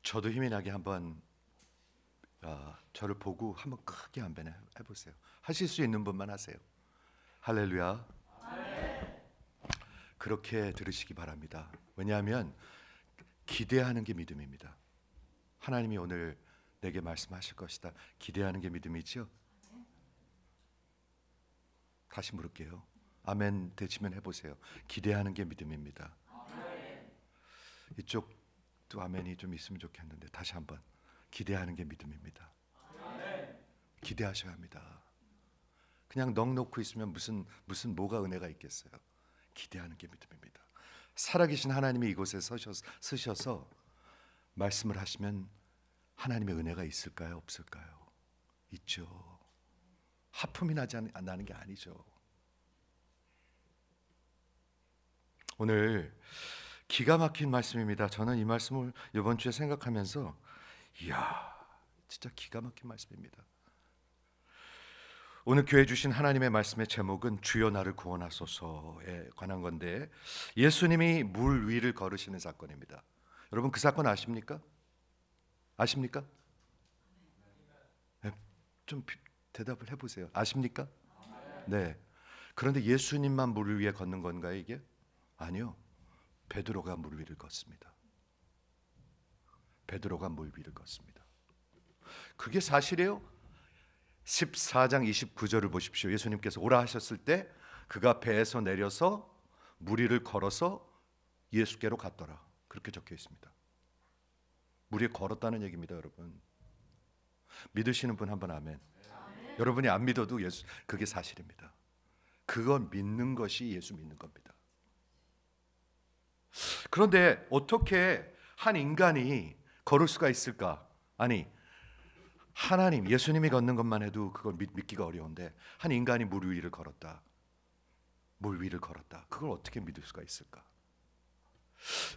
저도 힘이 나게 한번 저를 보고 한번 크게 한번 해보세요. 하실 수 있는 분만 하세요. 할렐루야. 그렇게 들으시기 바랍니다. 왜냐하면 기대하는 게 믿음입니다. 하나님이 오늘 내게 말씀하실 것이다. 기대하는 게 믿음이죠? 다시 물을게요. 아멘 되시면 해보세요. 기대하는 게 믿음입니다. 이쪽도 아멘이 좀 있으면 좋겠는데 다시 한번 기대하는 게 믿음입니다. 기대하셔야 합니다. 그냥 넋 놓고 있으면 무슨 뭐가 은혜가 있겠어요. 기대하는 게 믿음입니다. 살아계신 하나님이 이곳에 서셔서 말씀을 하시면 하나님의 은혜가 있을까요? 없을까요? 있죠. 하품이 나는 게 아니죠. 오늘 기가 막힌 말씀입니다. 저는 이 말씀을 이번 주에 생각하면서 이야, 진짜 기가 막힌 말씀입니다. 오늘 교회 주신 하나님의 말씀의 제목은 주여 나를 구원하소서에 관한 건데, 예수님이 물 위를 걸으시는 사건입니다. 여러분 그 사건 아십니까? 아십니까? 네, 좀 대답을 해보세요. 아십니까? 네. 그런데 예수님만 물 위에 걷는 건가요 이게? 아니요. 베드로가 물 위를 걷습니다. 베드로가 물 위를 걷습니다. 그게 사실이에요. 14장 29절을 보십시오. 예수님께서 오라 하셨을 때 그가 배에서 내려서 물 위를 걸어서 예수께로 갔더라. 그렇게 적혀 있습니다. 물 위에 걸었다는 얘기입니다, 여러분. 믿으시는 분 한번 아멘. 여러분이 안 믿어도 그게 사실입니다. 그건 믿는 것이 예수 믿는 겁니다. 그런데 어떻게 한 인간이 걸을 수가 있을까? 아니, 하나님, 예수님이 걷는 것만 해도 그걸 믿기가 어려운데 한 인간이 물 위를 걸었다. 물 위를 걸었다. 그걸 어떻게 믿을 수가 있을까?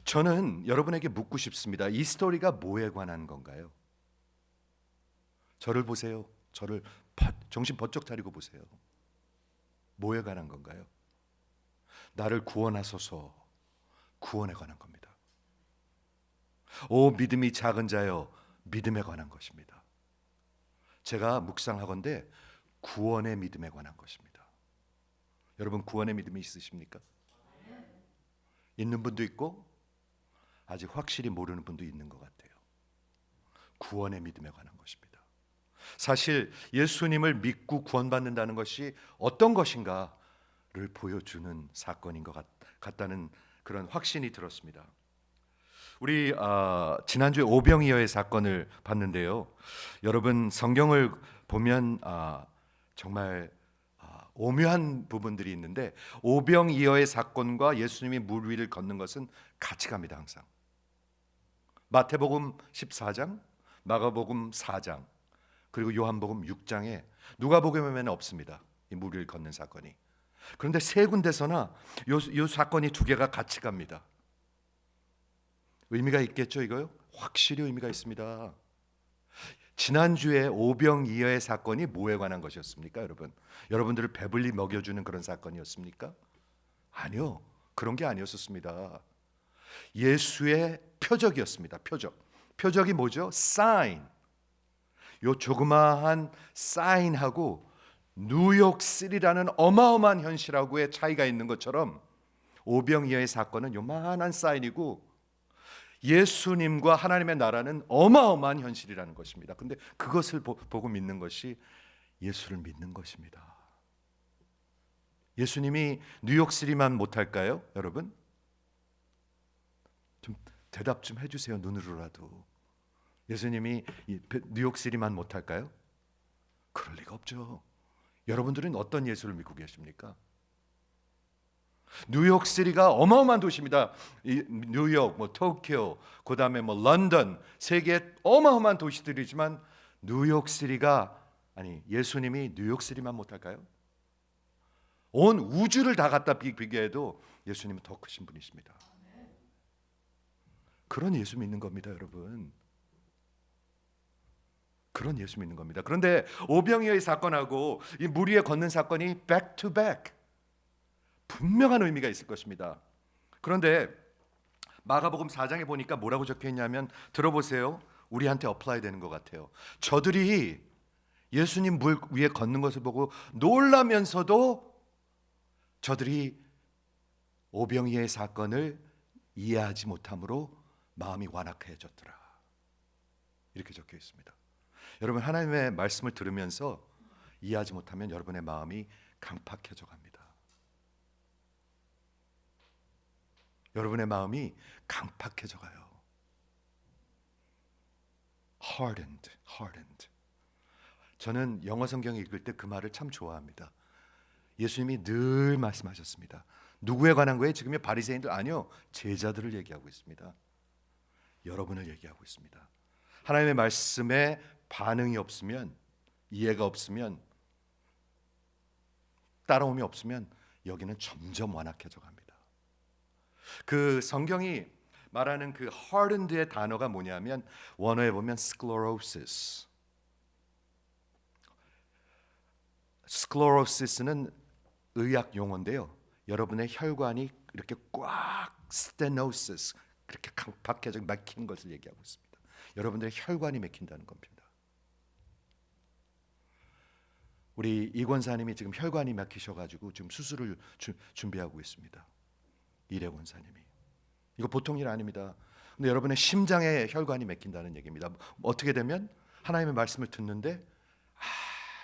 저는 여러분에게 묻고 싶습니다. 이 스토리가 뭐에 관한 건가요? 저를 보세요. 저를 정신 번쩍 차리고 보세요. 뭐에 관한 건가요? 나를 구원하소서, 구원에 관한 겁니다. 오 믿음이 작은 자여, 믿음에 관한 것입니다. 제가 묵상하건대 구원의 믿음에 관한 것입니다. 여러분 구원의 믿음이 있으십니까? 있는 분도 있고 아직 확실히 모르는 분도 있는 것 같아요. 구원의 믿음에 관한 것입니다. 사실 예수님을 믿고 구원받는다는 것이 어떤 것인가를 보여주는 사건인 것 같다는 그런 확신이 들었습니다. 우리 지난주에 오병이어의 사건을 봤는데요. 여러분 성경을 보면 정말 오묘한 부분들이 있는데 오병이어의 사건과 예수님이 물 위를 걷는 것은 같이 갑니다. 항상 마태복음 14장, 마가복음 4장, 그리고 요한복음 6장에 누가복음에는 없습니다. 이 물 위를 걷는 사건이. 그런데 세 군데서나 이 사건이 두 개가 같이 갑니다. 의미가 있겠죠 이거요? 확실히 의미가 있습니다. 지난주에 오병이어의 사건이 뭐에 관한 것이었습니까 여러분? 여러분들을 배불리 먹여주는 그런 사건이었습니까? 아니요. 그런 게 아니었습니다. 예수의 표적이었습니다. 표적이 뭐죠? 사인. 요 조그마한 사인하고 뉴욕시리라는 어마어마한 현실하고의 차이가 있는 것처럼 오병이어의 사건은 요만한 사인이고 예수님과 하나님의 나라는 어마어마한 현실이라는 것입니다. 그런데 그것을 보고 믿는 것이 예수를 믿는 것입니다. 예수님이 뉴욕시리만 못할까요? 여러분? 좀 대답 좀 해주세요. 눈으로라도. 예수님이 뉴욕시리만 못할까요? 그럴 리가 없죠. 여러분들은 어떤 예수를 믿고 계십니까? 뉴욕시리가 어마어마한 도시입니다. 뉴욕, 도쿄, 그다음에 런던, 세계 어마어마한 도시들이지만 뉴욕시리가 예수님이 뉴욕시리만 못할까요? 온 우주를 다 갖다 비교해도 예수님은 더 크신 분이십니다. 그런 예수 믿는 겁니다, 여러분. 그런 예수 믿는 겁니다. 그런데 오병이어의 사건하고 이 물 위에 걷는 사건이 back to back 분명한 의미가 있을 것입니다. 그런데 마가복음 4장에 보니까 뭐라고 적혀 있냐면 들어보세요. 우리한테 어플라이 되는 것 같아요. 저들이 예수님 물 위에 걷는 것을 보고 놀라면서도 저들이 오병이의 사건을 이해하지 못함으로 마음이 완악해졌더라. 이렇게 적혀 있습니다. 여러분, 하나님의 말씀을 들으면서 이해하지 못하면 여러분의 마음이 강팍해져 갑니다. 여러분의 마음이 강팍해져 가요. hardened. 저는 영어 성경 읽을 때 그 말을 참 좋아합니다. 예수님이 늘 말씀하셨습니다. 누구에 관한 거예요? 지금의 바리새인들 아니요. 제자들을 얘기하고 있습니다. 여러분을 얘기하고 있습니다. 하나님의 말씀에 반응이 없으면, 이해가 없으면, 따라옴이 없으면 여기는 점점 완악해져 갑니다. 그 성경이 말하는 그 hardened의 단어가 뭐냐면 원어에 보면 sclerosis는 의학 용어인데요. 여러분의 혈관이 이렇게 꽉 stenosis, 그렇게 강팍해져 막힌 것을 얘기하고 있습니다. 여러분들의 혈관이 막힌다는 겁니다. 우리 이 권사님이 지금 혈관이 막히셔가지고 지금 수술을 준비하고 있습니다. 이래 권사님이. 이거 보통 일 아닙니다. 근데 여러분의 심장에 혈관이 막힌다는 얘기입니다. 어떻게 되면 하나님의 말씀을 듣는데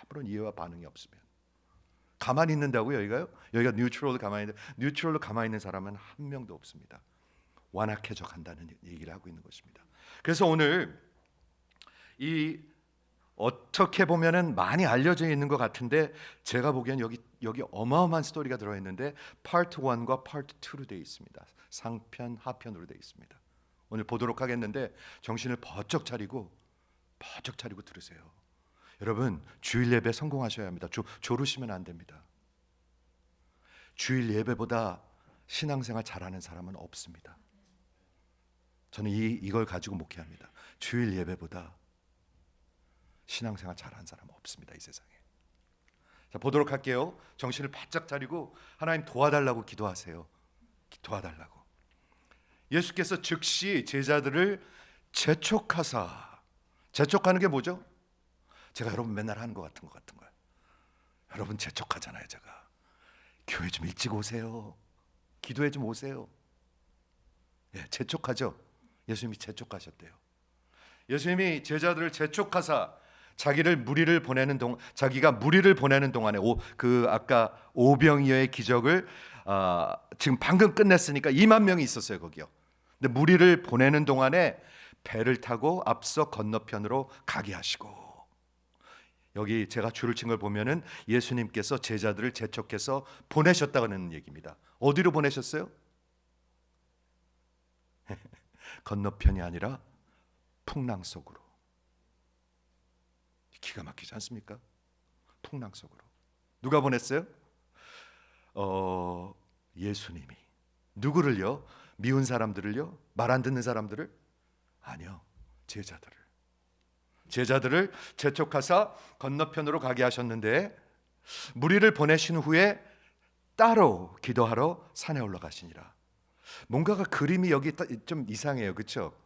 아무런 이해와 반응이 없으면 가만히 있는다고요? 여기가 뉴트럴로 가만히 있는, 뉴트럴로 가만히 있는 사람은 한 명도 없습니다. 완악해져 간다는 얘기를 하고 있는 것입니다. 그래서 오늘 이 어떻게 보면은 많이 알려져 있는 것 같은데 제가 보기엔 여기 어마어마한 스토리가 들어있는데 파트 1과 파트 2로 되어 있습니다. 상편, 하편으로 되어 있습니다. 오늘 보도록 하겠는데 정신을 번쩍 차리고 들으세요. 여러분, 주일 예배 성공하셔야 합니다. 조르시면 안 됩니다. 주일 예배보다 신앙생활 잘하는 사람은 없습니다. 저는 이걸 가지고 목회합니다. 주일 예배보다 신앙생활 잘하는 사람은 없습니다, 이 세상에. 자, 보도록 할게요. 정신을 바짝 차리고 하나님 도와달라고 기도하세요. 도와달라고. 예수께서 즉시 제자들을 재촉하사. 재촉하는 게 뭐죠? 제가 여러분 맨날 하는 것 같은 거예요. 여러분 재촉하잖아요. 제가 교회 좀 일찍 오세요. 기도회 좀 오세요. 예, 재촉하죠. 예수님이 재촉하셨대요. 예수님이 제자들을 재촉하사 자기가 무리를 보내는 동안에 아까 오병이어의 기적을 지금 방금 끝냈으니까 2만 명이 있었어요, 거기요. 근데 무리를 보내는 동안에 배를 타고 앞서 건너편으로 가게 하시고, 여기 제가 줄을 친 걸 보면은 예수님께서 제자들을 재촉해서 보내셨다는 얘기입니다. 어디로 보내셨어요? 건너편이 아니라 풍랑 속으로. 기가 막히지 않습니까? 풍랑 속으로. 누가 보냈어요? 예수님이. 누구를요? 미운 사람들을요? 말 안 듣는 사람들을? 아니요. 제자들을 재촉하사 건너편으로 가게 하셨는데 무리를 보내신 후에 따로 기도하러 산에 올라가시니라. 뭔가가 그림이 여기 좀 이상해요. 그렇죠?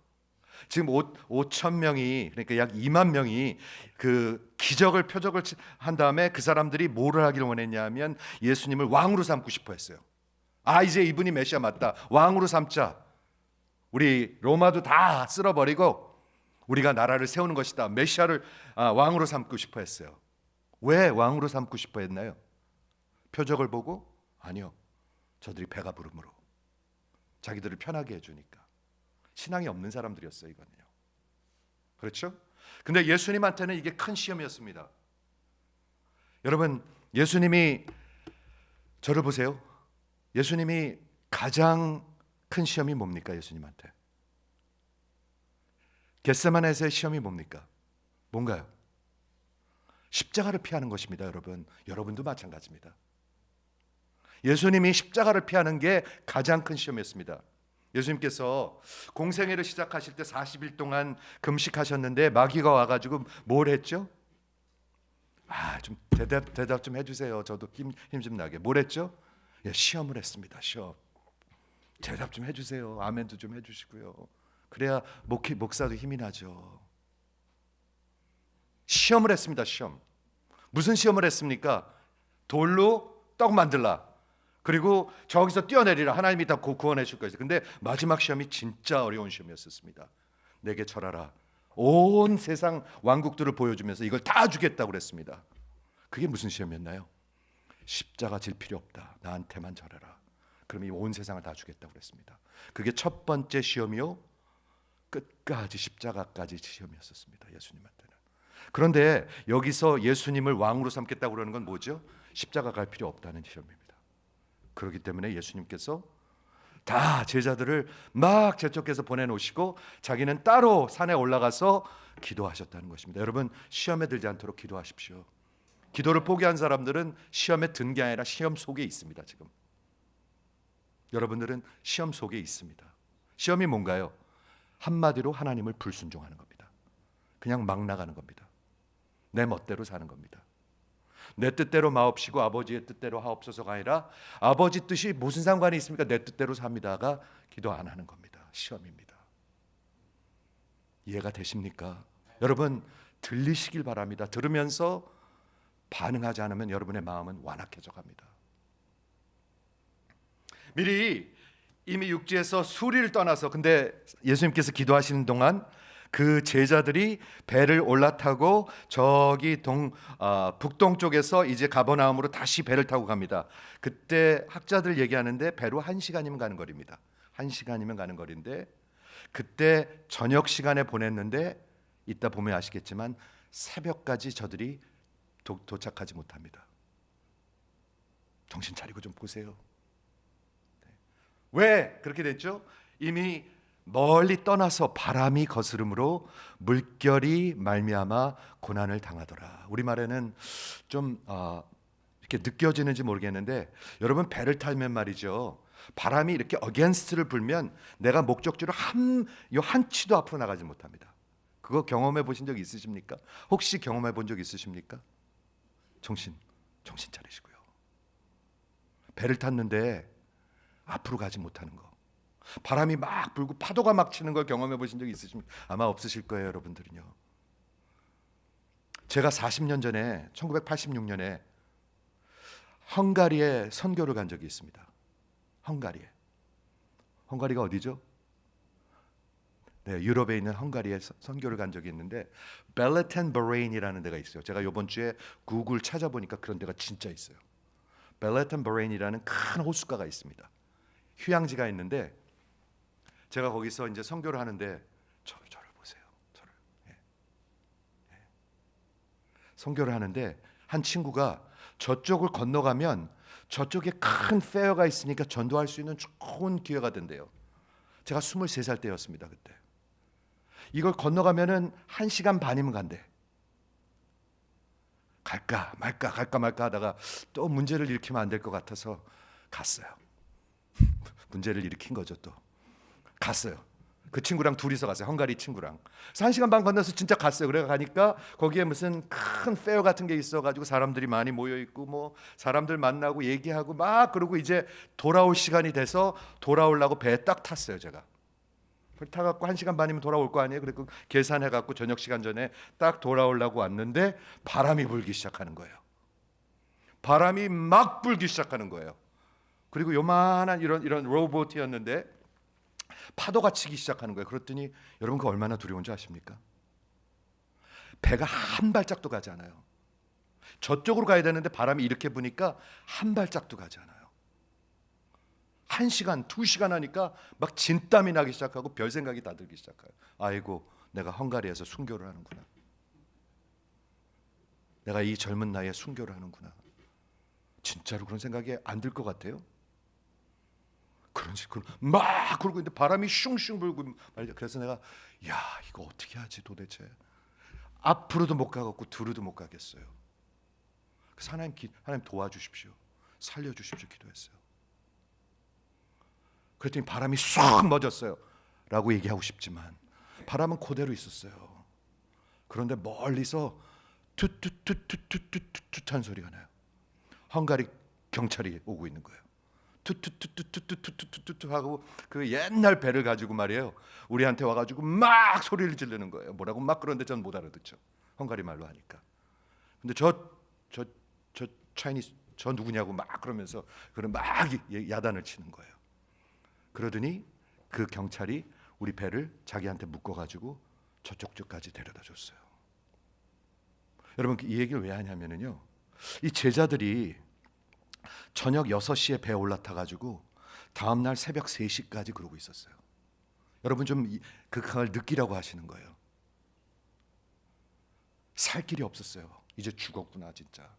지금 5천 명이, 그러니까 약 2만 명이 그 표적을 한 다음에 그 사람들이 뭐를 하기를 원했냐 하면 예수님을 왕으로 삼고 싶어 했어요. 이제 이분이 메시아 맞다. 왕으로 삼자. 우리 로마도 다 쓸어버리고 우리가 나라를 세우는 것이다. 메시아를 왕으로 삼고 싶어 했어요. 왜 왕으로 삼고 싶어 했나요? 표적을 보고? 아니요. 저들이 배가 부름으로. 자기들을 편하게 해주니까. 신앙이 없는 사람들이었어요, 이거는요. 그렇죠? 근데 예수님한테는 이게 큰 시험이었습니다. 여러분, 예수님이 저를 보세요. 예수님이 가장 큰 시험이 뭡니까? 예수님한테 겟세마네에서의 시험이 뭡니까? 뭔가요? 십자가를 피하는 것입니다. 여러분도 마찬가지입니다. 예수님이 십자가를 피하는 게 가장 큰 시험이었습니다. 예수님께서 공생애를 시작하실 때 40일 동안 금식하셨는데 마귀가 와가지고 뭘 했죠? 좀 대답 좀 해주세요. 저도 힘 좀 나게. 뭘 했죠? 시험을 했습니다. 시험. 대답 좀 해주세요. 아멘도 좀 해주시고요. 그래야 목사도 힘이 나죠. 시험을 했습니다. 시험. 무슨 시험을 했습니까? 돌로 떡 만들라. 그리고 저기서 뛰어내리라. 하나님이 다 구원해 줄 거예요. 근데 마지막 시험이 진짜 어려운 시험이었습니다. 내게 절하라. 온 세상 왕국들을 보여주면서 이걸 다 주겠다고 그랬습니다. 그게 무슨 시험이었나요? 십자가 질 필요 없다. 나한테만 절하라. 그럼 이 온 세상을 다 주겠다고 그랬습니다. 그게 첫 번째 시험이요. 끝까지 십자가까지 시험이었었습니다. 예수님한테는. 그런데 여기서 예수님을 왕으로 삼겠다고 그러는 건 뭐죠? 십자가 갈 필요 없다는 시험입니다. 그렇기 때문에 예수님께서 다 제자들을 막 저쪽에서 보내놓으시고 자기는 따로 산에 올라가서 기도하셨다는 것입니다. 여러분, 시험에 들지 않도록 기도하십시오. 기도를 포기한 사람들은 시험에 든 게 아니라 시험 속에 있습니다. 지금 여러분들은 시험 속에 있습니다. 시험이 뭔가요? 한마디로 하나님을 불순종하는 겁니다. 그냥 막 나가는 겁니다. 내 멋대로 사는 겁니다. 내 뜻대로 마옵시고 아버지의 뜻대로 하옵소서가 아니라 아버지 뜻이 무슨 상관이 있습니까? 내 뜻대로 삽니다가 기도 안 하는 겁니다. 시험입니다. 이해가 되십니까? 여러분, 들리시길 바랍니다. 들으면서 반응하지 않으면 여러분의 마음은 완악해져 갑니다. 미리 이미 육지에서 수리를 떠나서, 근데 예수님께서 기도하시는 동안 그 제자들이 배를 올라타고 저기 북동쪽에서 이제 가버나움으로 다시 배를 타고 갑니다. 그때 학자들 얘기하는데 배로 1시간이면 가는 거리입니다. 1시간이면 가는 거리인데 그때 저녁 시간에 보냈는데 이따 보면 아시겠지만 새벽까지 저들이 도착하지 못합니다. 정신 차리고 좀 보세요. 왜 그렇게 됐죠? 이미 멀리 떠나서 바람이 거스름으로 물결이 말미암아 고난을 당하더라. 우리말에는 좀 이렇게 느껴지는지 모르겠는데 여러분, 배를 타면 말이죠, 바람이 이렇게 어게인스트를 불면 내가 목적지로 한 치도 앞으로 나가지 못합니다. 그거 경험해 보신 적 있으십니까? 혹시 경험해 본 적 있으십니까? 정신 차리시고요. 배를 탔는데 앞으로 가지 못하는 거, 바람이 막 불고 파도가 막 치는 걸 경험해 보신 적 있으십니까? 아마 없으실 거예요, 여러분들은요. 제가 40년 전에 1986년에 헝가리에 선교를 간 적이 있습니다. 헝가리가 어디죠? 네, 유럽에 있는 헝가리에 선교를 간 적이 있는데 벨레텐버레인이라는 데가 있어요. 제가 이번 주에 구글 찾아보니까 그런 데가 진짜 있어요. 벨레텐버레인이라는 큰 호숫가가 있습니다. 휴양지가 있는데 제가 거기서 이제 선교를 하는데 저를 보세요. 저를. 예. 선교를 하는데 한 친구가 저쪽을 건너가면 저쪽에 큰 페어가 있으니까 전도할 수 있는 좋은 기회가 된대요. 제가 23살 때였습니다. 그때. 이걸 건너가면은 1시간 반이면 간대. 갈까 말까 하다가 또 문제를 일으키면 안 될 것 같아서 갔어요. 문제를 일으킨 거죠. 또 갔어요. 그 친구랑 둘이서 갔어요. 헝가리 친구랑. 그래서 1시간 반 건너서 진짜 갔어요. 그래 가니까 거기에 무슨 큰 페어 같은 게 있어가지고 사람들이 많이 모여 있고 뭐 사람들 만나고 얘기하고 막 그러고 이제 돌아올 시간이 돼서 돌아오려고 배에 딱 탔어요. 제가 타갖고 1시간 반이면 돌아올 거 아니에요. 그리고 계산해갖고 저녁 시간 전에 딱 돌아오려고 왔는데 바람이 불기 시작하는 거예요. 바람이 막 불기 시작하는 거예요. 그리고 요만한 이런 로보트였는데 파도가 치기 시작하는 거예요. 그랬더니 여러분, 그 얼마나 두려운 줄 아십니까? 배가 한 발짝도 가지 않아요. 저쪽으로 가야 되는데 바람이 이렇게 부니까 한 발짝도 가지 않아요. 1시간, 2시간 하니까 막 진땀이 나기 시작하고 별 생각이 다 들기 시작해요. 아이고, 내가 헝가리에서 순교를 하는구나. 내가 이 젊은 나이에 순교를 하는구나. 진짜로 그런 생각이 안 들 것 같아요? 그런 식으로 막 그러고 있는데 바람이 슝슝 불고 말이야. 그래서 내가 이거 어떻게 하지 도대체. 앞으로도 못 가겠고 뒤로도 못 가겠어요. 그래서 하나님 도와주십시오. 살려주십시오 기도했어요. 그랬더니 바람이 쏙 멎었어요. 라고 얘기하고 싶지만 바람은 그대로 있었어요. 그런데 멀리서 투투투투투투투투 한 소리가 나요. 헝가리 경찰이 오고 있는 거예요. 투투투투투투투투투 하고 그 옛날 배를 가지고 말이에요. 우리한테 와가지고 막 소리를 지르는 거예요. 뭐라고 막 그런데 전 못 알아듣죠. 헝가리 말로 하니까. 근데 저 차이니스 저 누구냐고 막 그러면서 그런 막 야단을 치는 거예요. 그러더니 그 경찰이 우리 배를 자기한테 묶어가지고 저쪽까지 데려다 줬어요. 여러분 이 얘기를 왜 하냐면요, 이 제자들이 저녁 6시에 배에 올라타가지고 다음날 새벽 3시까지 그러고 있었어요. 여러분 좀 그걸 느끼라고 하시는 거예요. 살 길이 없었어요. 이제 죽었구나, 진짜.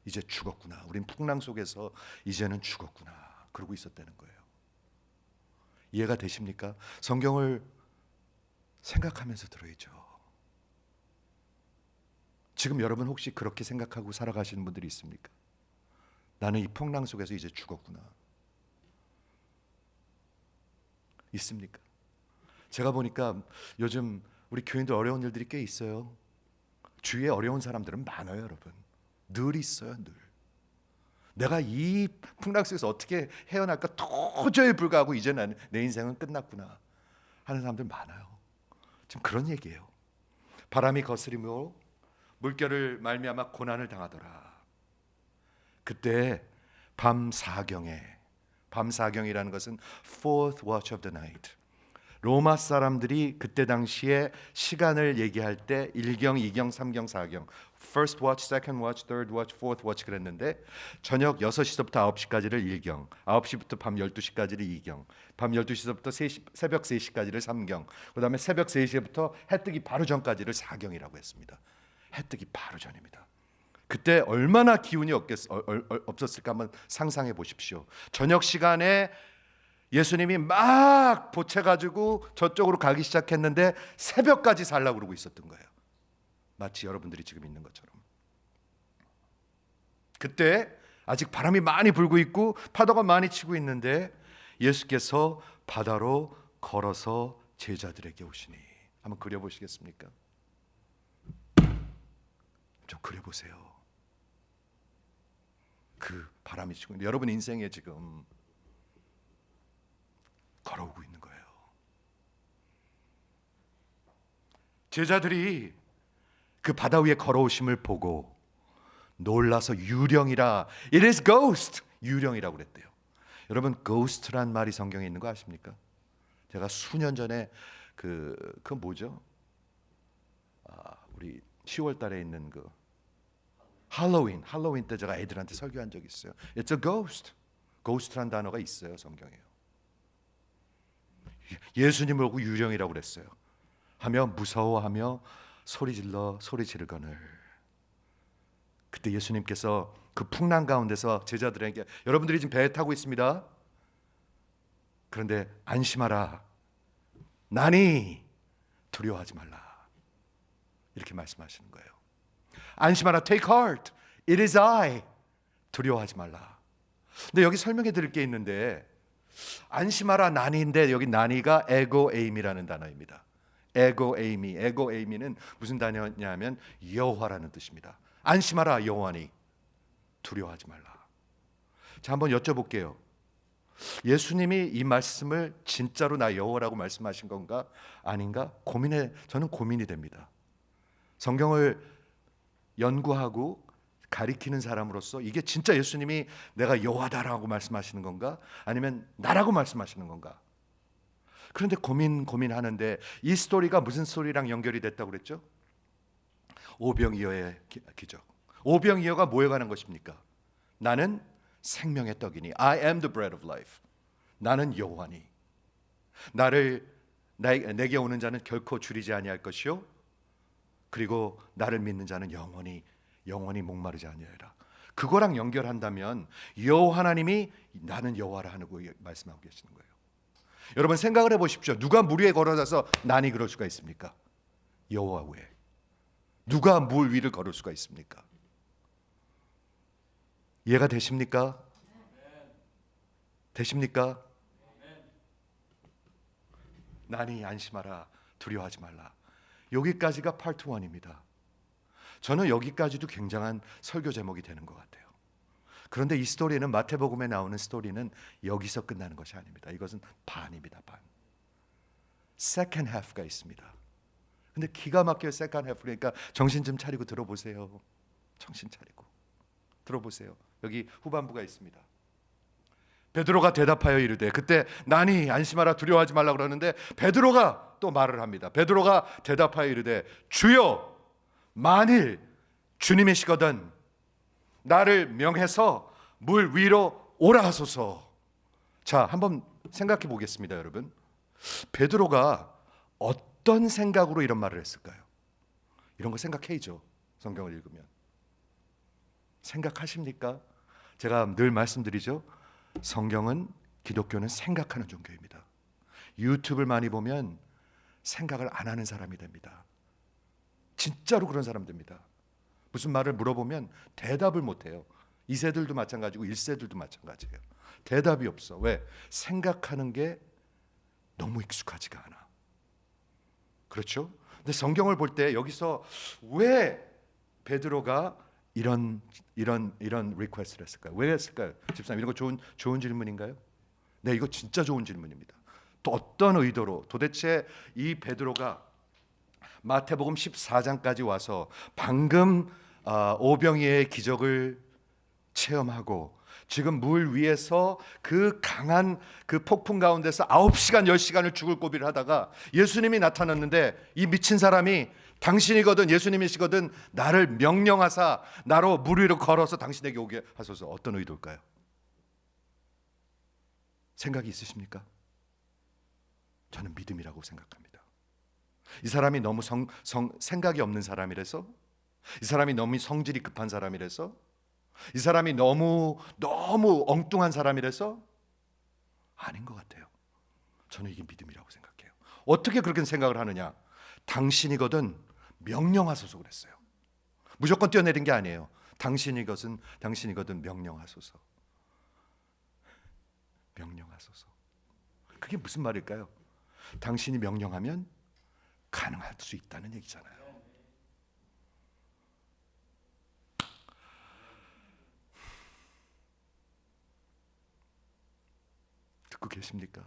이제 죽었구나. 우린 풍랑 속에서 이제는 죽었구나. 그러고 있었다는 거예요. 이해가 되십니까? 성경을 생각하면서 들어야죠. 지금 여러분 혹시 그렇게 생각하고 살아가시는 분들이 있습니까? 나는 이 풍랑 속에서 이제 죽었구나. 있습니까? 제가 보니까 요즘 우리 교인들 어려운 일들이 꽤 있어요. 주위에 어려운 사람들은 많아요, 여러분. 늘 있어요, 늘. 내가 이 풍랑 속에서 어떻게 헤어날까 도저히 불가하고 이제 내 인생은 끝났구나 하는 사람들 많아요. 지금 그런 얘기예요. 바람이 거스리며 물결을 말미암아 고난을 당하더라. 그때 밤 사경이라는 것은 fourth watch of the night. 로마 사람들이 그때 당시에 시간을 얘기할 때 1경, 2경, 3경, 4경 First watch, second watch, third watch, fourth watch 그랬는데 저녁 6시부터 9시까지를 1경, 9시부터 밤 12시까지를 2경, 밤 12시부터 새벽 3시까지를 3경, 그 다음에 새벽 3시부터 해 뜨기 바로 전까지를 4경이라고 했습니다. 해 뜨기 바로 전입니다. 그때 얼마나 기운이 없었을까 한번 상상해 보십시오. 저녁 시간에 예수님이 막 보채가지고 저쪽으로 가기 시작했는데 새벽까지 살라고 그러고 있었던 거예요. 마치 여러분들이 지금 있는 것처럼. 그때 아직 바람이 많이 불고 있고 파도가 많이 치고 있는데 예수께서 바다로 걸어서 제자들에게 오시니. 한번 그려보시겠습니까? 좀 그려보세요. 그 바람이 치고 있는데 여러분 인생에 지금 걸어오고 있는 거예요. 제자들이 그 바다 위에 걸어오심을 보고 놀라서 유령이라, it is ghost, 유령이라고 그랬대요. 여러분 ghost란 말이 성경에 있는 거 아십니까? 제가 수년 전에 그 뭐죠? 우리 10월 달에 있는 그 할로윈 때 제가 애들한테 설교한 적이 있어요. It's a ghost. ghost란 단어가 있어요, 성경에요. 예수님을 보고 유령이라고 그랬어요. 하며 무서워하며 소리 지르거늘. 그때 예수님께서 그 풍랑 가운데서 제자들에게 여러분들이 지금 배에 타고 있습니다. 그런데 안심하라. 나니 두려워하지 말라. 이렇게 말씀하시는 거예요. 안심하라. Take heart. It is I. 두려워하지 말라. 근데 여기 설명해 드릴 게 있는데 안심하라 나니인데 여기 나니가 에고 에임이라는 단어입니다. 에고 에이미는 무슨 단어냐면 여호와라는 뜻입니다. 안심하라 여호와니 두려워하지 말라. 자, 한번 여쭤볼게요. 예수님이 이 말씀을 진짜로 나 여호와라고 말씀하신 건가 아닌가 저는 고민이 됩니다. 성경을 연구하고 가리키는 사람으로서 이게 진짜 예수님이 내가 여호와다라고 말씀하시는 건가 아니면 나라고 말씀하시는 건가? 그런데 고민하는데 이 스토리가 무슨 스토리랑 연결이 됐다고 그랬죠? 오병이어의 기적. 오병이어가 뭐에 관한 것입니까? 나는 생명의 떡이니 I am the bread of life. 나는 여호와니 내게 오는 자는 결코 줄이지 아니할 것이요 그리고 나를 믿는 자는 영원히 목마르지 아니하리라. 그거랑 연결한다면 여호와 하나님이 나는 여호와라 하는 거 말씀하고 계시는 거예요. 여러분 생각을 해보십시오. 누가 물 위에 걸어져서 난이 그럴 수가 있습니까? 여호와 위에. 누가 물 위를 걸을 수가 있습니까? 이해가 되십니까? 되십니까? 난이 안심하라 두려워하지 말라. 여기까지가 파트 1입니다. 저는 여기까지도 굉장한 설교 제목이 되는 것 같아요. 그런데 이 스토리는 마태복음에 나오는 스토리는 여기서 끝나는 것이 아닙니다. 이것은 반입니다. 반. second half가 있습니다. 근데 기가 막혀요. second half. 그러니까 정신 좀 차리고 들어보세요. 정신 차리고 들어보세요. 여기 후반부가 있습니다. 베드로가 대답하여 이르되, 그때 나니 안심하라 두려워하지 말라 그러는데 베드로가 또 말을 합니다. 베드로가 대답하여 이르되, 주여 만일 주님이시거든 나를 명해서 물 위로 오라 하소서. 자, 한번 생각해 보겠습니다, 여러분. 베드로가 어떤 생각으로 이런 말을 했을까요? 이런 거 생각해야죠. 성경을 읽으면. 생각하십니까? 제가 늘 말씀드리죠. 성경은, 기독교는 생각하는 종교입니다. 유튜브를 많이 보면 생각을 안 하는 사람이 됩니다. 진짜로 그런 사람 됩니다. 무슨 말을 물어보면 대답을 못해요. 2세들도 마찬가지고 1세들도 마찬가지예요. 대답이 없어. 왜? 생각하는 게 너무 익숙하지가 않아. 그렇죠? 근데 성경을 볼 때 여기서 왜 베드로가 이런 리퀘스트를 했을까요? 왜 했을까요? 집사님, 이런 거 좋은 질문인가요? 네, 이거 진짜 좋은 질문입니다. 또 어떤 의도로 도대체 이 베드로가 마태복음 14장까지 와서 방금 오병이의 기적을 체험하고 지금 물 위에서 그 강한 그 폭풍 가운데서 9시간 10시간을 죽을 고비를 하다가 예수님이 나타났는데 이 미친 사람이 당신이거든 예수님이시거든 나를 명령하사 나로 물 위로 걸어서 당신에게 오게 하소서. 어떤 의도일까요? 생각이 있으십니까? 저는 믿음이라고 생각합니다. 이 사람이 너무 생각이 없는 사람이라서, 이 사람이 너무 성질이 급한 사람이라서, 이 사람이 너무 엉뚱한 사람이라서 아닌 것 같아요. 저는 이게 믿음이라고 생각해요. 어떻게 그렇게 생각을 하느냐? 당신이거든 명령하소서 그랬어요. 무조건 뛰어내린 게 아니에요. 당신이거든 명령하소서. 명령하소서. 그게 무슨 말일까요? 당신이 명령하면 가능할 수 있다는 얘기잖아요. 듣고 계십니까?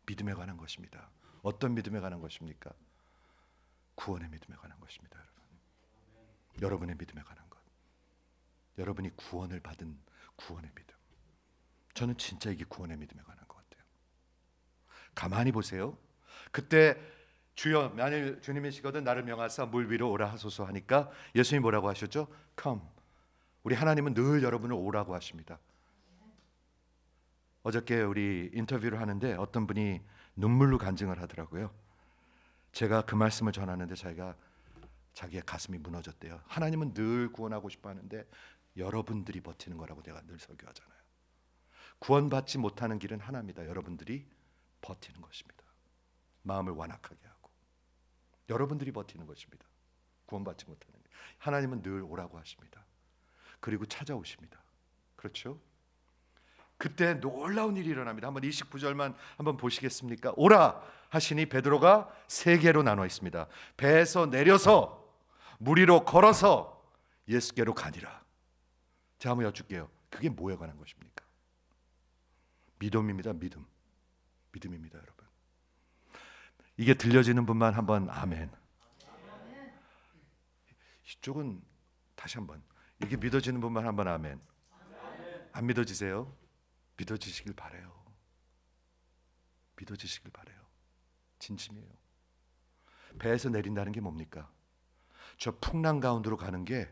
믿음에 관한 것입니다. 어떤 믿음에 관한 것입니까? 구원의 믿음에 관한 것입니다, 여러분. 여러분의 믿음에 관한 것. 여러분이 구원을 받은 구원의 믿음. 저는 진짜 이게 구원의 믿음에 관한 것 같아요. 가만히 보세요. 그때 주여 만일 주님이시거든 나를 명하사 물 위로 오라 하소서 하니까 예수님이 뭐라고 하셨죠? Come. 우리 하나님은 늘 여러분을 오라고 하십니다. 어저께 우리 인터뷰를 하는데 어떤 분이 눈물로 간증을 하더라고요. 제가 그 말씀을 전하는데 자기의 가슴이 무너졌대요. 하나님은 늘 구원하고 싶어 하는데 여러분들이 버티는 거라고 내가 늘 설교하잖아요. 구원받지 못하는 길은 하나입니다. 여러분들이 버티는 것입니다. 마음을 완악하게 하고 여러분들이 버티는 것입니다. 구원받지 못하는 길. 하나님은 늘 오라고 하십니다. 그리고 찾아오십니다. 그렇죠? 그때 놀라운 일이 일어납니다. 한번 29절만 한번 보시겠습니까? 오라 하시니 베드로가 세 개로 나눠 있습니다. 배에서 내려서 물 위로 걸어서 예수께로 가니라. 자, 한번 여쭐게요. 그게 뭐에 관한 것입니까? 믿음입니다. 믿음입니다, 여러분. 이게 들려지는 분만 한번 아멘. 이쪽은 다시 한번. 이게 믿어지는 분만 한번 아멘. 안 믿어지세요? 믿어지시길 바래요. 믿어지시길 바래요. 진심이에요. 배에서 내린다는 게 뭡니까? 저 풍랑 가운데로 가는 게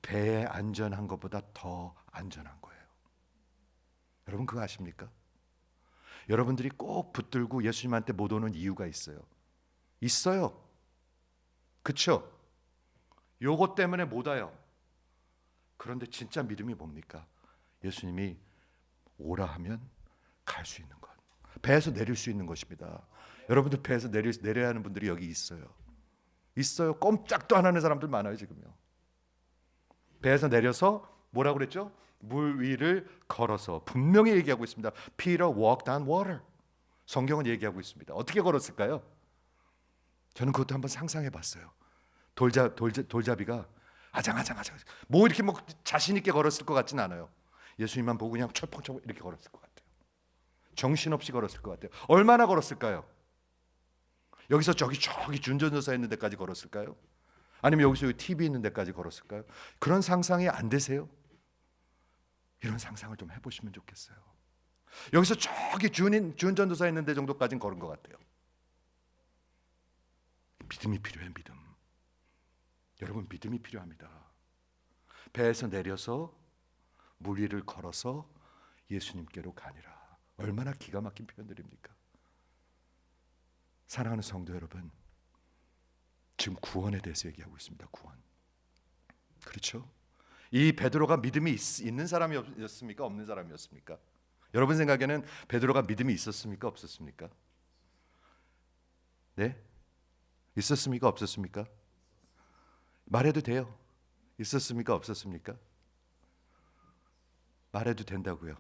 배에 안전한 것보다 더 안전한 거예요. 여러분 그거 아십니까? 여러분들이 꼭 붙들고 예수님한테 못 오는 이유가 있어요. 있어요. 그렇죠? 요것 때문에 못 와요. 그런데 진짜 믿음이 뭡니까? 예수님이 오라 하면 갈 수 있는 것. 배에서 내릴 수 있는 것입니다. 여러분들 배에서 내려야 하는 분들이 여기 있어요. 있어요. 꼼짝도 안 하는 사람들 많아요 지금요. 배에서 내려서 뭐라고 그랬죠? 물 위를 걸어서. 분명히 얘기하고 있습니다. Peter walked on water. 성경은 얘기하고 있습니다. 어떻게 걸었을까요? 저는 그것도 한번 상상해 봤어요. 돌잡이가 아장아장 뭐 이렇게 뭐 자신 있게 걸었을 것 같진 않아요. 예수님만 보고 그냥 철펑철펑 이렇게 걸었을 것 같아요. 정신없이 걸었을 것 같아요. 얼마나 걸었을까요? 여기서 저기 준전도사 있는 데까지 걸었을까요? 아니면 여기서 여기 TV 있는 데까지 걸었을까요? 그런 상상이 안 되세요? 이런 상상을 좀 해보시면 좋겠어요. 여기서 저기 준전도사 있는 데 정도까지는 걸은 것 같아요. 믿음이 필요해. 믿음. 여러분, 믿음이 필요합니다. 배에서 내려서 물 위를 걸어서 예수님께로 가니라. 얼마나 기가 막힌 표현들입니까? 사랑하는 성도 여러분, 지금 구원에 대해서 얘기하고 있습니다. 구원. 그렇죠? 이 베드로가 믿음이 있는 사람이었습니까? 없는 사람이었습니까? 여러분 생각에는 베드로가 믿음이 있었습니까? 없었습니까? 네? 있었습니까? 없었습니까? 말해도 돼요. 있었습니까? 없었습니까? 말해도 된다고요.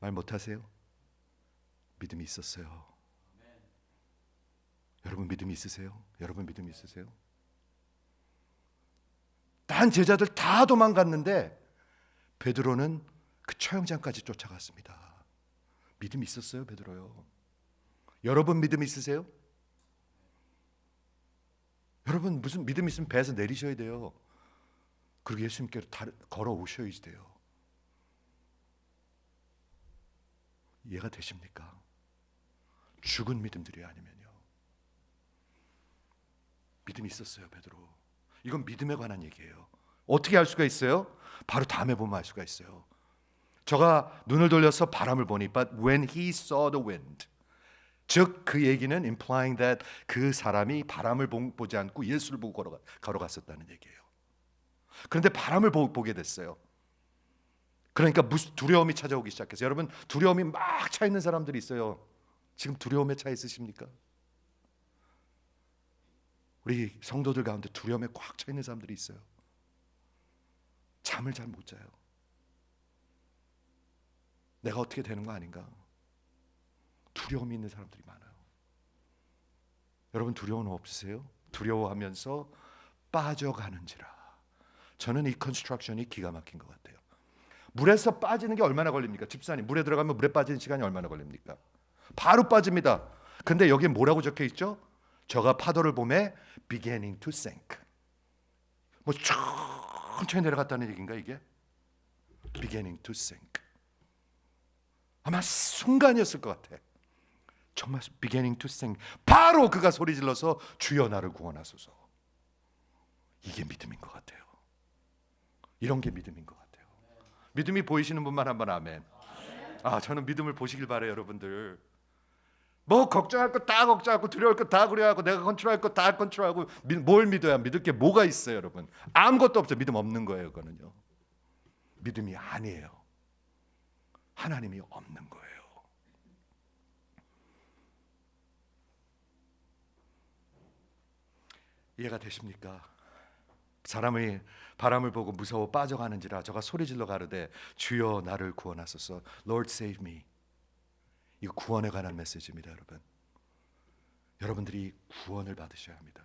말 못하세요? 믿음이 있었어요. 여러분 믿음이 있으세요? 여러분 믿음이 있으세요? 딴 제자들 다 도망갔는데 베드로는 그 처형장까지 쫓아갔습니다. 믿음이 있었어요, 베드로요. 여러분 믿음 있으세요? 여러분 무슨 믿음 있으면 배에서 내리셔야 돼요. 그리고 예수님께로 걸어오셔야지 돼요. 이해가 되십니까? 죽은 믿음들이 아니면요. 믿음이 있었어요, 베드로. 이건 믿음에 관한 얘기예요. 어떻게 알 수가 있어요? 바로 다음에 보면 알 수가 있어요. 저가 눈을 돌려서 바람을 보니 but when he saw the wind, 즉 그 얘기는 implying that 그 사람이 바람을 보지 않고 예수를 보고 걸어갔었다는 얘기예요. 그런데 바람을 보게 됐어요. 그러니까 무슨 두려움이 찾아오기 시작했어요. 여러분 두려움이 막 차 있는 사람들이 있어요. 지금 두려움에 차 있으십니까? 우리 성도들 가운데 두려움에 꽉 차 있는 사람들이 있어요. 잠을 잘 못 자요. 내가 어떻게 되는 거 아닌가? 두려움이 있는 사람들이 많아요. 여러분 두려움 없으세요? 두려워하면서 빠져가는지라. 저는 이 컨스트럭션이 기가 막힌 것 같아요. 물에서 빠지는 게 얼마나 걸립니까? 집사님, 물에 들어가면 물에 빠지는 시간이 얼마나 걸립니까? 바로 빠집니다. 근데 여기에 뭐라고 적혀 있죠? 저가 파도를 보매 beginning to sink. 뭐 천천히 내려갔다는 얘기인가 이게? beginning to sink. 아마 순간이었을 것 같아. 정말 beginning to sink. 바로 그가 소리 질러서 주여 나를 구원하소서. 이게 믿음인 것 같아요. 이런 게 믿음인 것 같아요. 믿음이 보이시는 분만 한번 아멘. 저는 믿음을 보시길 바래요, 여러분들. 뭐 걱정할 거 다 걱정하고 두려울 거 다 두려워하고 내가 컨트롤할 거 다 컨트롤하고 뭘 믿어야 믿을 게 뭐가 있어요, 여러분? 아무것도 없어요. 믿음 없는 거예요, 그거는요. 믿음이 아니에요. 하나님이 없는 거예요. 이해가 되십니까? 사람이 바람을 보고 무서워 빠져가는지라 저가 소리질러 가르되 주여 나를 구원하소서. Lord save me. 이거 구원에 관한 메시지입니다, 여러분. 여러분들이 구원을 받으셔야 합니다.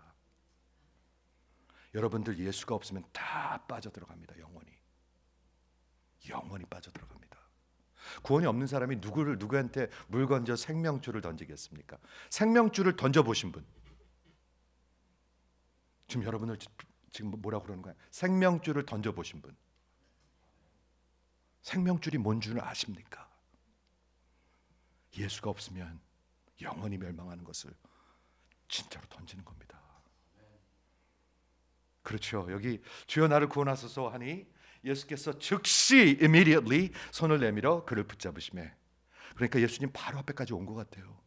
여러분들 예수가 없으면 다 빠져들어갑니다. 영원히 빠져들어갑니다. 구원이 없는 사람이 누구한테 물 건져 생명줄을 던지겠습니까? 생명줄을 던져보신 분, 지금 여러분을 지금 뭐라고 그러는 거야? 생명줄을 던져보신 분, 생명줄이 뭔 줄 아십니까? 예수가 없으면 영원히 멸망하는 것을 진짜로 던지는 겁니다. 그렇죠. 여기 주여 나를 구원하소서 하니 예수께서 즉시 immediately 손을 내밀어 그를 붙잡으시매. 그러니까 예수님 바로 앞에까지 온 것 같아요.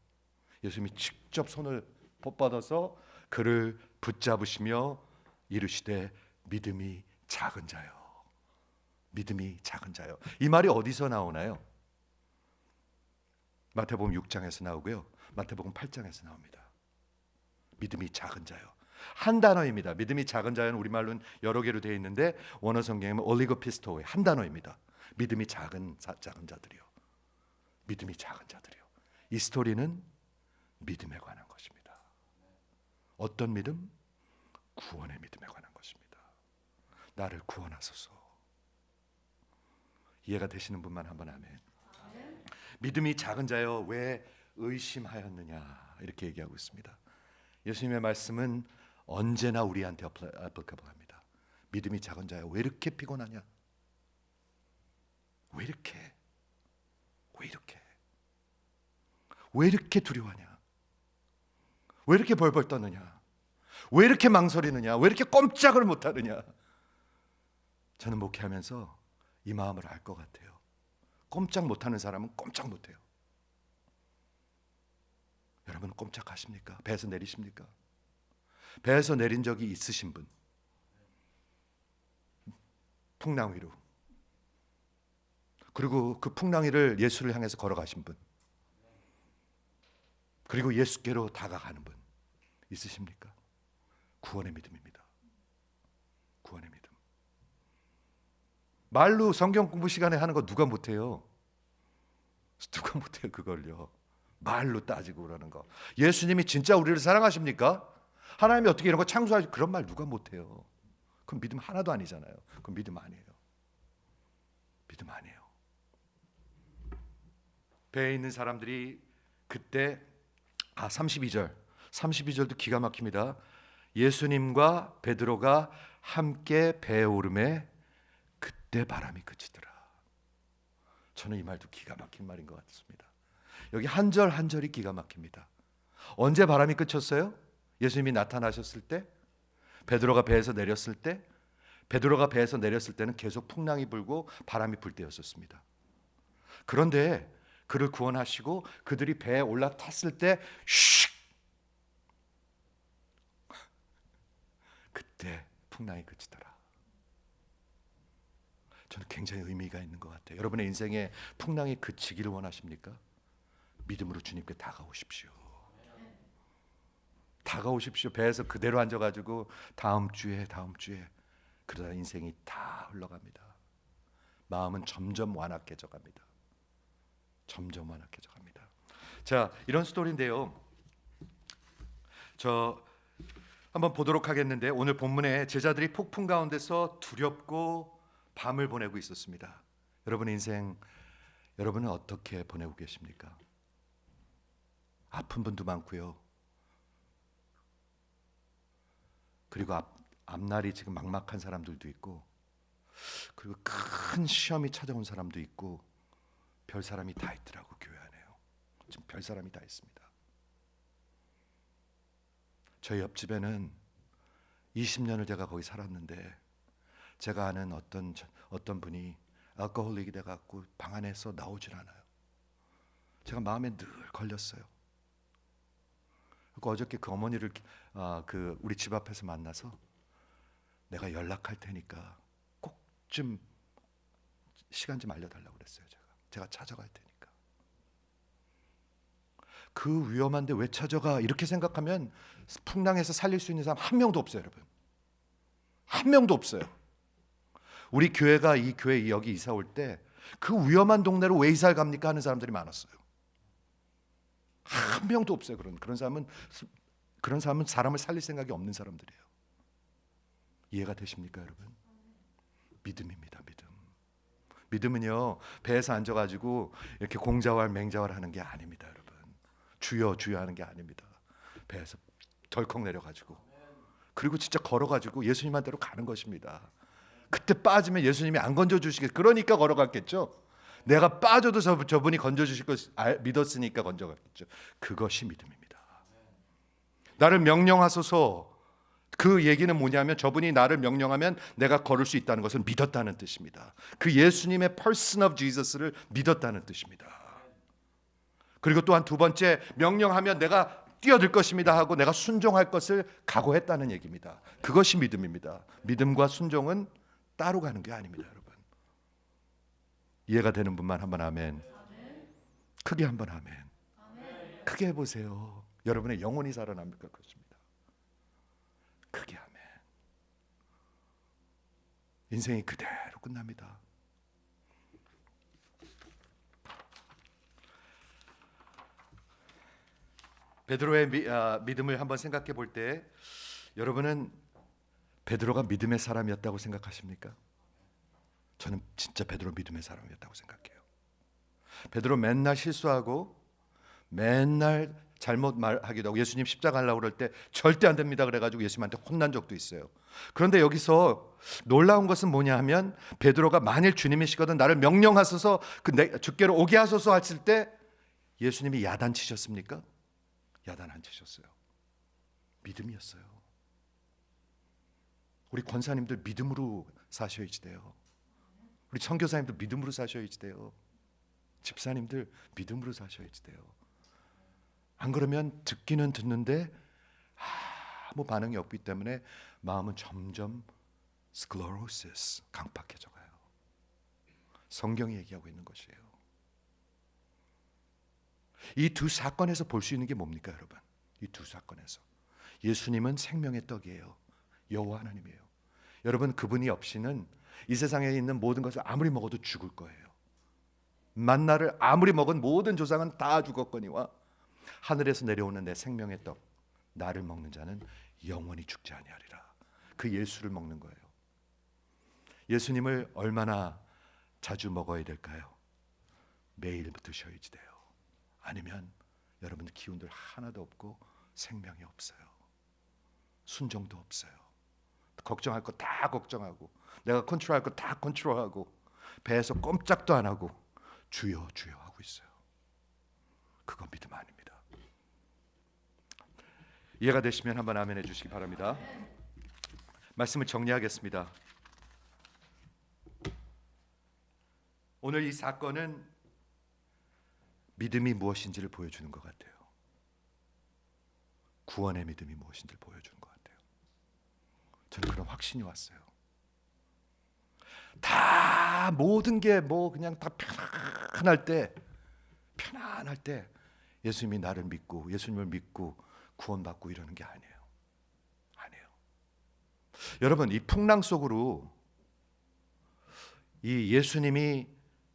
예수님이 직접 손을 뻗어서 그를 붙잡으시며 이르시되 믿음이 작은 자요. 믿음이 작은 자요. 이 말이 어디서 나오나요? 마태복음 6장에서 나오고요. 마태복음 8장에서 나옵니다. 믿음이 작은 자요. 한 단어입니다. 믿음이 작은 자는 우리말로는 여러 개로 되어 있는데 원어 성경에는 올리고피스토의 한 단어입니다. 믿음이 작은 자들이요. 믿음이 작은 자들이요. 이 스토리는 믿음에 관한 것입니다. 어떤 믿음? 구원의 믿음에 관한 것입니다. 나를 구원하소서. 이해가 되시는 분만 한번 아멘. 믿음이 작은 자여 왜 의심하였느냐 이렇게 얘기하고 있습니다. 예수님의 말씀은 언제나 우리한테 applicable합니다. 믿음이 작은 자여 왜 이렇게 피곤하냐? 왜 이렇게? 왜 이렇게 두려워하냐? 왜 이렇게 벌벌 떠느냐? 왜 이렇게 망설이느냐? 왜 이렇게 꼼짝을 못하느냐? 저는 목회하면서 이 마음을 알 것 같아요. 꼼짝 못하는 사람은 꼼짝 못해요. 여러분 꼼짝하십니까? 배에서 내리십니까? 배에서 내린 적이 있으신 분, 풍랑 위로, 그리고 그 풍랑 위를 예수를 향해서 걸어가신 분, 그리고 예수께로 다가가는 분 있으십니까? 구원의 믿음입니다. 구원의 믿음. 말로 성경 공부 시간에 하는 거 누가 못해요? 누가 못해요 그걸요. 말로 따지고 그러는 거. 예수님이 진짜 우리를 사랑하십니까? 하나님이 어떻게 이런 거 창조하시 그런 말 누가 못해요. 그건 믿음 하나도 아니잖아요. 그건 믿음 아니에요. 믿음 아니에요. 배에 있는 사람들이 그때 32절도 기가 막힙니다. 예수님과 베드로가 함께 배에 오르매 그때 바람이 그치더라. 저는 이 말도 기가 막힌 말인 것 같습니다. 여기 한 절 한 절이 기가 막힙니다. 언제 바람이 그쳤어요? 예수님이 나타나셨을 때, 베드로가 배에서 내렸을 때, 베드로가 배에서 내렸을 때는 계속 풍랑이 불고 바람이 불 때였었습니다. 그런데 그를 구원하시고 그들이 배에 올라탔을 때 슉! 그때 풍랑이 그치더라. 저는 굉장히 의미가 있는 것 같아요. 여러분의 인생에 풍랑이 그치기를 원하십니까? 믿음으로 주님께 다가오십시오. 다가오십시오. 배에서 그대로 앉아가지고 다음 주에 그러다 인생이 다 흘러갑니다. 마음은 점점 완악해져 갑니다. 자, 이런 스토리인데요. 저 한번 보도록 하겠는데, 오늘 본문에 제자들이 폭풍 가운데서 두렵고 밤을 보내고 있었습니다. 여러분의 인생, 여러분은 어떻게 보내고 계십니까? 아픈 분도 많고요. 그리고 앞날이 지금 막막한 사람들도 있고, 그리고 큰 시험이 찾아온 사람도 있고, 별 사람이 다 있더라고. 교회 안에요. 지금 별 사람이 다 있습니다. 저희 옆집에는 20년을 제가 거기 살았는데, 제가 아는 어떤 분이 알코올릭이 돼갖고 방 안에서 나오질 않아요. 제가 마음에 늘 걸렸어요. 그리고 어저께 그 어머니를 우리 집 앞에서 만나서 내가 연락할 테니까 꼭 좀 시간 좀 알려달라고 그랬어요. 제가 찾아갈 테니까. 그 위험한데 왜 찾아가? 이렇게 생각하면 풍랑에서 살릴 수 있는 사람 한 명도 없어요, 여러분. 한 명도 없어요. 우리 교회가 이 교회 여기 이사 올 때 그 위험한 동네로 왜 이사를 갑니까 하는 사람들이 많았어요. 한 명도 없어요. 그런 사람은 사람을 살릴 생각이 없는 사람들이에요. 이해가 되십니까, 여러분? 믿음입니다. 믿음은요, 배에서 앉아가지고 이렇게 공자왈 맹자왈 하는 게 아닙니다, 여러분. 주여 하는 게 아닙니다. 배에서 덜컥 내려가지고, 그리고 진짜 걸어가지고 예수님한테로 가는 것입니다. 그때 빠지면 예수님이 안 건져주시겠, 그러니까 걸어갔겠죠. 내가 빠져도 저분이 건져주실 것 믿었으니까 건져갔겠죠. 그것이 믿음입니다. 나를 명령하소서. 그 얘기는 뭐냐면, 저분이 나를 명령하면 내가 걸을 수 있다는 것을 믿었다는 뜻입니다. 그 예수님의 person of Jesus를 믿었다는 뜻입니다. 그리고 또한 두 번째, 명령하면 내가 뛰어들 것입니다 하고 내가 순종할 것을 각오했다는 얘기입니다. 그것이 믿음입니다. 믿음과 순종은 따로 가는 게 아닙니다, 여러분. 이해가 되는 분만 한번 아멘. 크게 한번 아멘. 크게 해보세요. 여러분의 영혼이 살아납니까? 그렇습니다. 크게 아멘. 인생이 그대로 끝납니다. 베드로의 믿음을 한번 생각해 볼 때, 여러분은 베드로가 믿음의 사람이었다고 생각하십니까? 저는 진짜 베드로 믿음의 사람이었다고 생각해요. 베드로 맨날 실수하고 맨날 잘못 말하기도 하고 예수님 십자가 하려고 그럴 때 절대 안 됩니다 그래가지고 예수님한테 혼난 적도 있어요. 그런데 여기서 놀라운 것은 뭐냐 하면 베드로가 만일 주님이시거든 나를 명령하소서 주께로 오게 하소서 했을 때 예수님이 야단치셨습니까? 야단 안 치셨어요. 믿음이었어요. 우리 권사님들 믿음으로 사셔야지 돼요. 우리 선교사님들 믿음으로 사셔야지 돼요. 집사님들 믿음으로 사셔야지 돼요. 안 그러면 듣기는 듣는데 아무 반응이 없기 때문에 마음은 점점 스클로로시스 강팍해져 가요. 성경이 얘기하고 있는 것이에요. 이 두 사건에서 볼 수 있는 게 뭡니까 여러분? 이 두 사건에서 예수님은 생명의 떡이에요. 여호와 하나님이에요. 여러분 그분이 없이는 이 세상에 있는 모든 것을 아무리 먹어도 죽을 거예요. 만나를 아무리 먹은 모든 조상은 다 죽었거니와 하늘에서 내려오는 내 생명의 떡 나를 먹는 자는 영원히 죽지 아니하리라. 그 예수를 먹는 거예요. 예수님을 얼마나 자주 먹어야 될까요? 매일 드셔야지 돼요. 아니면 여러분들 기운들 하나도 없고 생명이 없어요. 순종도 없어요. 걱정할 거 다 걱정하고 내가 컨트롤할 거 다 컨트롤하고 배에서 꼼짝도 안 하고 주여 주여 하고 있어요. 그거 믿음 아닙니다. 이해가 되시면 한번 아멘 해주시기 바랍니다. 말씀을 정리하겠습니다. 오늘 이 사건은 믿음이 무엇인지를 보여주는 것 같아요. 구원의 믿음이 무엇인지를 보여주는 것 같아요. 저는 그런 확신이 왔어요. 다 모든 게 뭐 그냥 다 편안할 때 예수님이 나를 믿고 예수님을 믿고 구원받고 이러는 게 아니에요. 여러분 이 풍랑 속으로 이 예수님이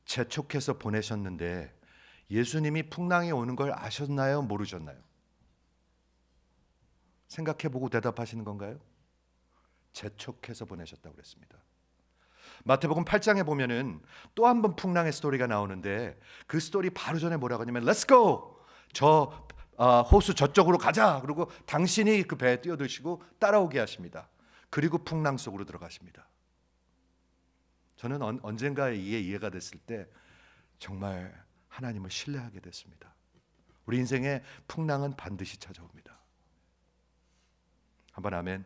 재촉해서 보내셨는데 예수님이 풍랑이 오는 걸 아셨나요? 모르셨나요? 생각해보고 대답하시는 건가요? 재촉해서 보내셨다고 그랬습니다. 마태복음 8장에 보면은 또 한 번 풍랑의 스토리가 나오는데 그 스토리 바로 전에 뭐라고 하냐면 Let's go! 저 호수 저쪽으로 가자. 그리고 당신이 그 배에 뛰어드시고 따라오게 하십니다. 그리고 풍랑 속으로 들어가십니다. 저는 언젠가 이게 이해가 됐을 때 정말 하나님을 신뢰하게 됐습니다. 우리 인생에 풍랑은 반드시 찾아옵니다. 한번 아멘.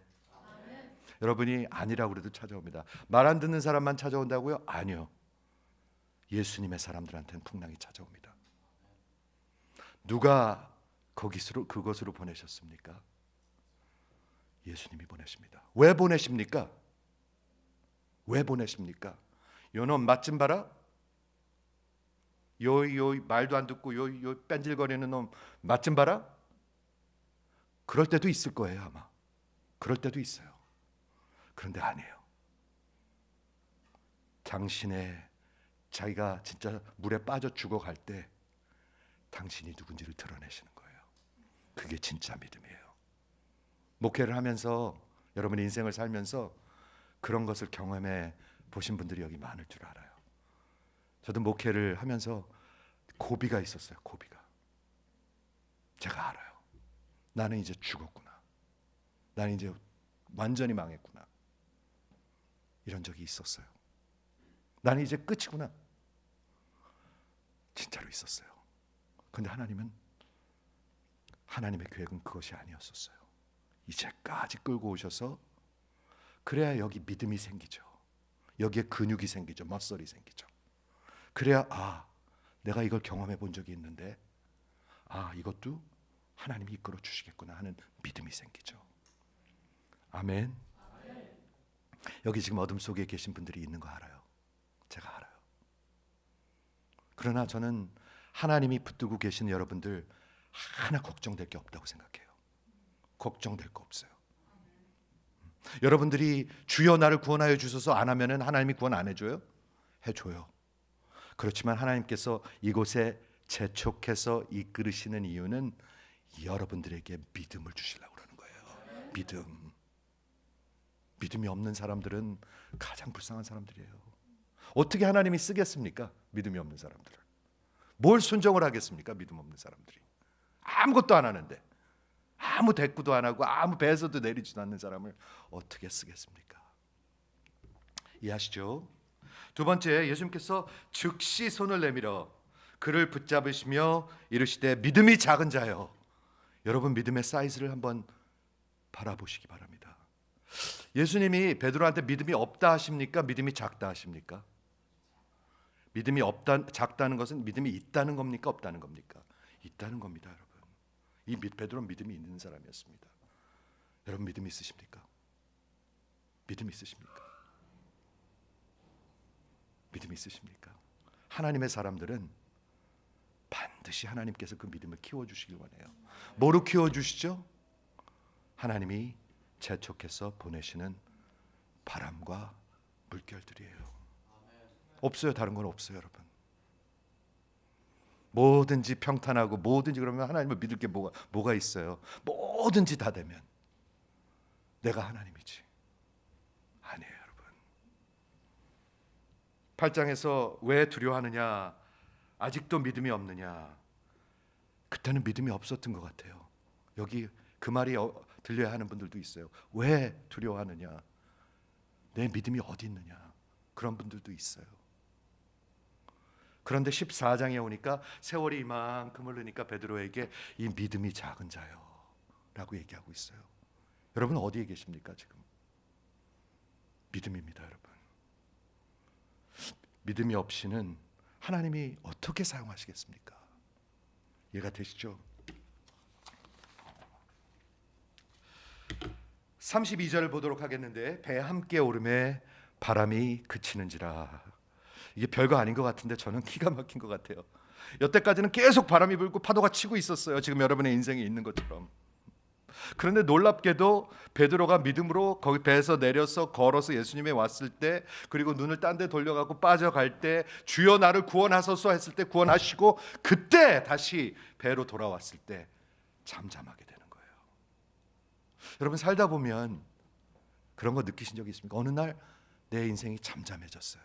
여러분이 아니라고 그래도 찾아옵니다. 말 안 듣는 사람만 찾아온다고요? 아니요. 예수님의 사람들한테는 풍랑이 찾아옵니다. 누가 그것으로 보내셨습니까? 예수님이 보내십니다. 왜 보내십니까? 왜 보내십니까? 요놈 맛 좀 봐라. 요 말도 안 듣고 요 뺀질거리는 놈 맛 좀 봐라. 그럴 때도 있을 거예요 아마. 그럴 때도 있어요. 그런데 아니에요. 당신의 자기가 진짜 물에 빠져 죽어갈 때 당신이 누군지를 드러내시는 거예요. 그게 진짜 믿음이에요. 목회를 하면서 여러분의 인생을 살면서 그런 것을 경험해 보신 분들이 여기 많을 줄 알아요. 저도 목회를 하면서 고비가 있었어요. 고비가. 제가 알아요. 나는 이제 죽었구나. 나는 이제 완전히 망했구나. 이런 적이 있었어요. 나는 이제 끝이구나. 진짜로 있었어요. 그런데 하나님의 계획은 그것이 아니었었어요. 이제까지 끌고 오셔서 그래야 여기 믿음이 생기죠. 여기에 근육이 생기죠. 머슬이 생기죠. 그래야 내가 이걸 경험해 본 적이 있는데 이것도 하나님이 이끌어 주시겠구나 하는 믿음이 생기죠. 아멘. 여기 지금 어둠 속에 계신 분들이 있는 거 알아요. 제가 알아요. 그러나 저는 하나님이 붙들고 계신 여러분들 하나 걱정될 게 없다고 생각해요. 걱정될 거 없어요. 여러분들이 주여 나를 구원하여 주소서 안 하면은 하나님이 구원 안 해줘요? 해줘요. 그렇지만 하나님께서 이곳에 재촉해서 이끌으시는 이유는 여러분들에게 믿음을 주시려고 그러는 거예요. 믿음. 믿음이 없는 사람들은 가장 불쌍한 사람들이에요. 어떻게 하나님이 쓰겠습니까? 믿음이 없는 사람들을. 뭘 순종을 하겠습니까? 믿음 없는 사람들이. 아무것도 안 하는데, 아무 대꾸도 안 하고 아무 배서도 내리지도 않는 사람을 어떻게 쓰겠습니까? 이해하시죠? 두 번째, 예수님께서 즉시 손을 내밀어 그를 붙잡으시며 이르시되 믿음이 작은 자여. 여러분, 믿음의 사이즈를 한번 바라보시기 바랍니다. 예수님이 베드로한테 믿음이 없다 하십니까? 믿음이 작다 하십니까? 믿음이 없다, 작다는 것은 믿음이 있다는 겁니까? 없다는 겁니까? 있다는 겁니다, 여러분. 이 베드로는 믿음이 있는 사람이었습니다. 여러분, 믿음 있으십니까? 믿음 있으십니까? 믿음 있으십니까? 하나님의 사람들은 반드시 하나님께서 그 믿음을 키워주시길 원해요. 뭐로 키워주시죠? 하나님이 재촉해서 보내시는 바람과 물결들이에요. 없어요. 다른 건 없어요, 여러분. 뭐든지 평탄하고 뭐든지 그러면 하나님을 믿을 게 뭐가 있어요? 뭐든지 다 되면 내가 하나님이지. 아니에요, 여러분. 8장에서 왜 두려워하느냐? 아직도 믿음이 없느냐? 그때는 믿음이 없었던 것 같아요. 여기 그 말이 들려야 하는 분들도 있어요. 왜 두려워하느냐? 내 믿음이 어디 있느냐? 그런 분들도 있어요. 그런데 14장에 오니까 세월이 이만큼 흐르니까 베드로에게 이 믿음이 작은 자요 라고 얘기하고 있어요. 여러분 어디에 계십니까 지금? 믿음입니다, 여러분. 믿음이 없이는 하나님이 어떻게 사용하시겠습니까? 이해가 되시죠? 32절을 보도록 하겠는데 배 함께 오름에 바람이 그치는지라. 이게 별거 아닌 것 같은데 저는 기가 막힌 것 같아요. 여태까지는 계속 바람이 불고 파도가 치고 있었어요. 지금 여러분의 인생에 있는 것처럼. 그런데 놀랍게도 베드로가 믿음으로 거기 배에서 내려서 걸어서 예수님에 왔을 때, 그리고 눈을 딴 데 돌려갖고 빠져갈 때, 주여 나를 구원하소서 했을 때 구원하시고, 그때 다시 배로 돌아왔을 때 잠잠하게 되는 거예요. 여러분 살다 보면 그런 거 느끼신 적이 있습니까? 어느 날 내 인생이 잠잠해졌어요.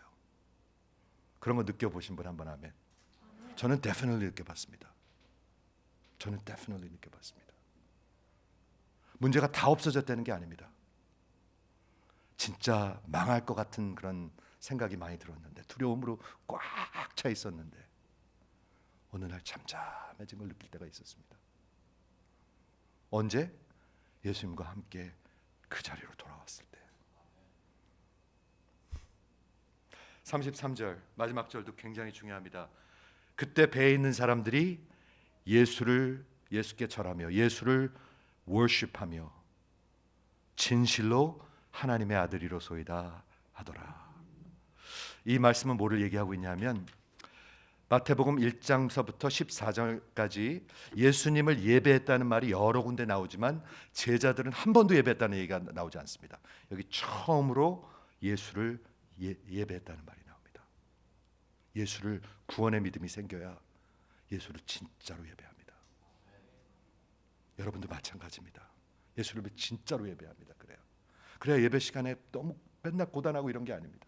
그런 거 느껴보신 분 한번 하면. 저는 definitely 느껴봤습니다. 저는 definitely 느껴봤습니다. 문제가 다 없어졌다는 게 아닙니다. 진짜 망할 것 같은 그런 생각이 많이 들었는데, 두려움으로 꽉 차 있었는데 어느 날 잠잠해진 걸 느낄 때가 있었습니다. 언제? 예수님과 함께 그 자리로 돌아왔을 때. 33절 마지막 절도 굉장히 중요합니다. 그때 배에 있는 사람들이 예수께 절하며 예수를 worship하며 진실로 하나님의 아들이로소이다 하더라. 이 말씀은 뭐를 얘기하고 있냐면 마태복음 1장서부터 14장까지 예수님을 예배했다는 말이 여러 군데 나오지만 제자들은 한 번도 예배했다는 얘기가 나오지 않습니다. 여기 처음으로 예수를 예배했다는 말이 나옵니다. 예수를 구원의 믿음이 생겨야 예수를 진짜로 예배합니다. 여러분도 마찬가지입니다. 예수를 진짜로 예배합니다. 그래야 예배 시간에 너무 맨날 고단하고 이런 게 아닙니다.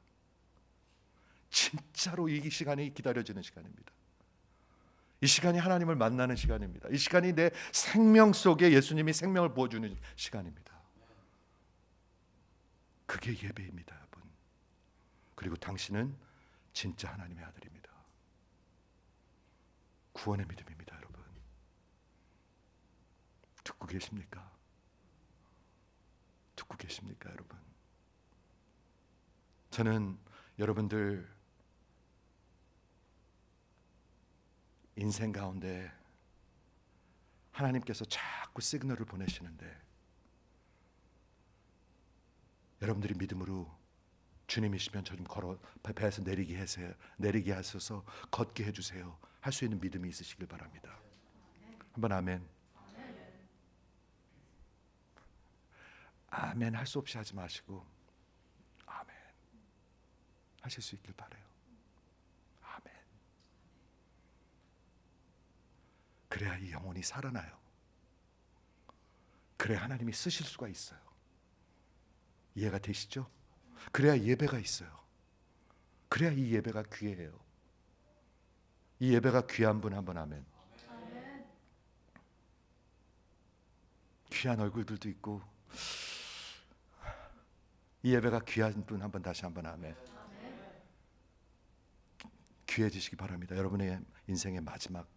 진짜로 이 시간이 기다려지는 시간입니다. 이 시간이 하나님을 만나는 시간입니다. 이 시간이 내 생명 속에 예수님이 생명을 부어주는 시간입니다. 그게 예배입니다, 여러분. 그리고 당신은 진짜 하나님의 아들입니다. 구원의 믿음입니다, 여러분. 듣고 계십니까? 듣고 계십니까, 여러분? 저는 여러분들 인생 가운데 하나님께서 자꾸 시그널을 보내시는데 여러분들이 믿음으로 주님이시면 저 좀 걸어 배에서 내리게 하셔서 걷게 해주세요. 할 수 있는 믿음이 있으시길 바랍니다. 한번 아멘. 아멘 할 수 없이 하지 마시고 아멘 하실 수 있길 바라요. 아멘. 그래야 이 영혼이 살아나요. 그래야 하나님이 쓰실 수가 있어요. 이해가 되시죠? 그래야 예배가 있어요. 그래야 이 예배가 귀해요. 이 예배가 귀한 분 한번 아멘. 귀한 얼굴들도 있고 이 예배가 귀한 분 한번 다시 한번 아멘. 귀해지시기 바랍니다. 여러분의 인생의 마지막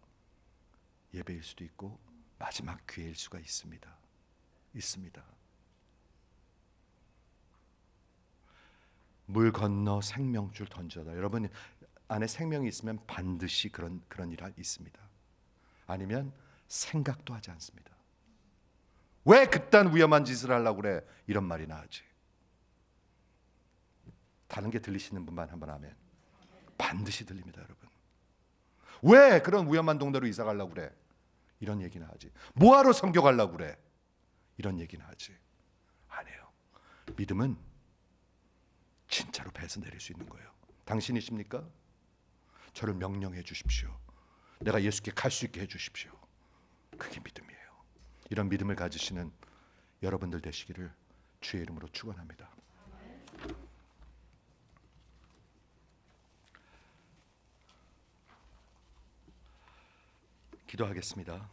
예배일 수도 있고 마지막 기회일 수가 있습니다. 있습니다. 물 건너 생명줄 던져다. 여러분 안에 생명이 있으면 반드시 그런 일이 있습니다. 아니면 생각도 하지 않습니다. 왜 그딴 위험한 짓을 하려고 그래? 이런 말이 나오지. 다른 게 들리시는 분만 한번 하면 반드시 들립니다, 여러분. 왜 그런 위험한 동네로 이사 가려고 그래? 이런 얘기나 하지. 뭐하러 선교 가려고 그래? 이런 얘기나 하지. 안 해요. 믿음은 진짜로 배에서 내릴 수 있는 거예요. 당신이십니까? 저를 명령해 주십시오. 내가 예수께 갈 수 있게 해 주십시오. 그게 믿음이에요. 이런 믿음을 가지시는 여러분들 되시기를 주의 이름으로 축원합니다. 기도하겠습니다.